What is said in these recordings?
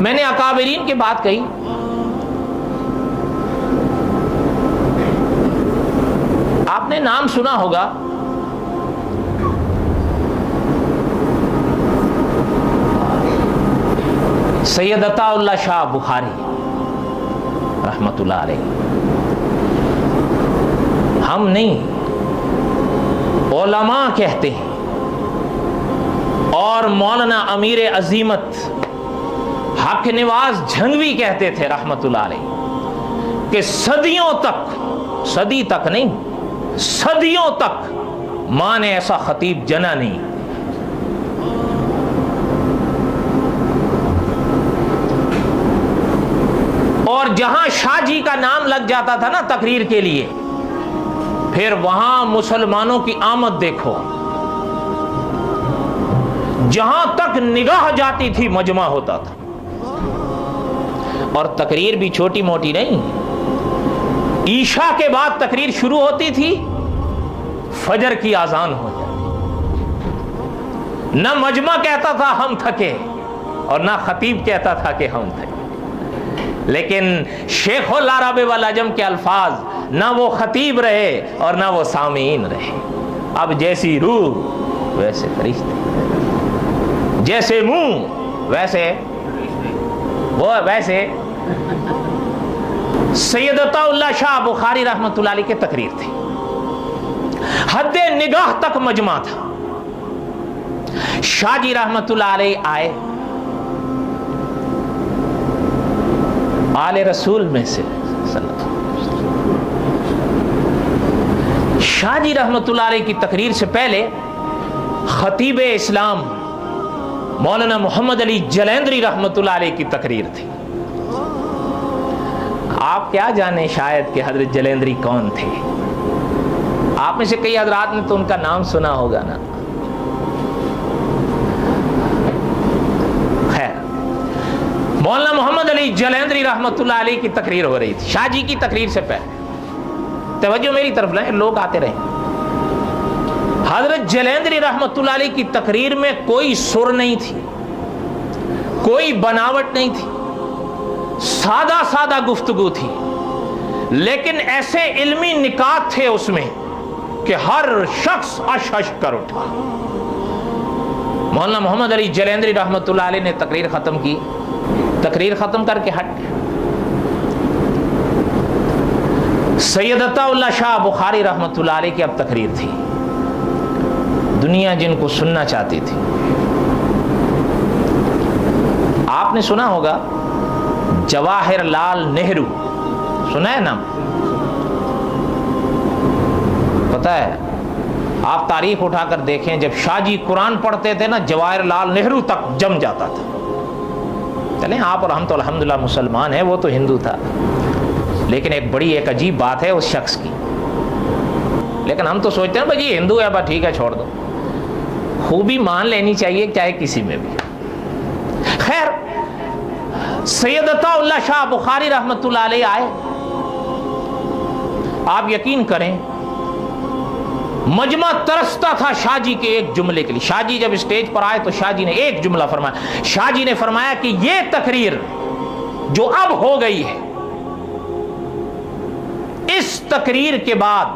मैंने अकाबरीन की बात कही, आपने नाम सुना होगा सैयद अताउल्लाह शाह बुखारी रहमतुल्लाह अलैह। हम नहीं, उलमा कहते हैं और मौलाना अमीर अजीमत हक नवाज झंगवी कहते थे रहमतुल्लाह अलैह कि सदियों तक, सदी तक नहीं, सदियों तक मां ने ऐसा खतीब जना नहीं। और जहां शाह जी का नाम लग जाता था ना तकरीर के लिए, फिर वहां मुसलमानों की आमद देखो, जहां तक निगाह जाती थी मजमा होता था। और तकरीर भी छोटी मोटी नहीं, ईशा के बाद तकरीर शुरू होती थी, फजर की आजान हो जाती। न मजमा कहता था हम थके और ना खतीब कहता था कि हम थके, लेकिन शेखुल अरब वल अजम के अल्फाज ना वो खतीब रहे और ना वो सामीन रहे। अब जैसी रूह वैसे फरिश्ते, जैसे मुंह वैसे वो वैसे। सैयद अताउल्लाह शाह बुखारी रहमतुल्लाह अलैह की तकरीर थी, हद्दे निगाह तक मजमा था। शाह जी रहमतुल्लाह अलैह आए, आले रसूल में से शाह जी रहमतुल्लाह अलैह की तकरीर से पहले खतीब इस्लाम मौलाना मोहम्मद अली जलंधरी रहमतुल्लाह अलैह की तकरीर थी। आप क्या जाने शायद कि हजरत जलंधरी कौन थे। आप में से कई हजरात ने तो उनका नाम सुना होगा ना। खैर, मौलाना मोहम्मद अली जलंधरी रहमतुल्लाह अलैह की तकरीर हो रही थी, शाह जी की तकरीर से पहले। तवज्जो मेरी तरफ लें, लोग आते रहे। हजरत जलंधरी रहमतुल्लाह अलैह की तकरीर में कोई सुर नहीं थी, कोई बनावट नहीं थी, सादा सादा गुफ्तगू थी, लेकिन ऐसे इल्मी निकात थे उसमें कि हर शख्स अश अश कर उठा। मौलाना मोहम्मद अली जलंधरी रहमतुल्लाह अलैह ने तकरीर खत्म की, तकरीर खत्म करके हट गए। सैयद अताउल्लाह शाह बुखारी रहमतुल्लाह अलैह की अब तकरीर थी, दुनिया जिनको सुनना चाहती थी। आपने सुना होगा जवाहरलाल नेहरू, सुना है नाम? पता है, आप तारीख उठाकर देखें, जब शाह जी कुरान पढ़ते थे ना, जवाहरलाल नेहरू तक जम जाता था। चलें, आप और हम तो अल्हम्दुलिल्लाह मुसलमान हैं, वो तो हिंदू था। लेकिन एक बड़ी एक अजीब बात है उस शख्स की। लेकिन हम तो सोचते हैं भाई ये हिंदू है, बस ठीक है छोड़ दो। खूबी मान लेनी चाहिए चाहे किसी में भी। खैर, सैयद अताउल्लाह शाह बुखारी रहमतुल्लाह अलैह आए। आप यकीन करें, मजमा तरसता था शाह जी के एक जुमले के लिए। शाह जी जब स्टेज पर आए तो शाह जी ने एक जुमला फरमाया। शाह जी ने फरमाया कि ये तकरीर जो अब हो गई है, इस तकरीर के बाद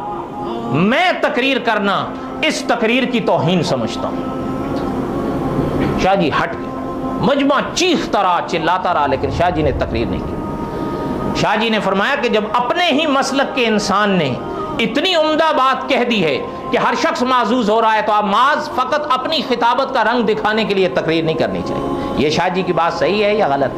मैं तकरीर करना इस तकरीर की तौहीन समझता हूं। शाह जी हट गए, मजमा चीखता रहा, चिल्लाता रहा, लेकिन शाह जी ने तकरीर नहीं की। शाह जी ने फरमाया कि जब अपने ही मसलक के इंसान ने इतनी उम्दा बात कह दी है कि हर शख्स माजूज हो रहा है, तो आप माज फकत अपनी खिताबत का रंग दिखाने के लिए तकरीर नहीं करनी चाहिए। यह शाह जी की बात सही है या गलत?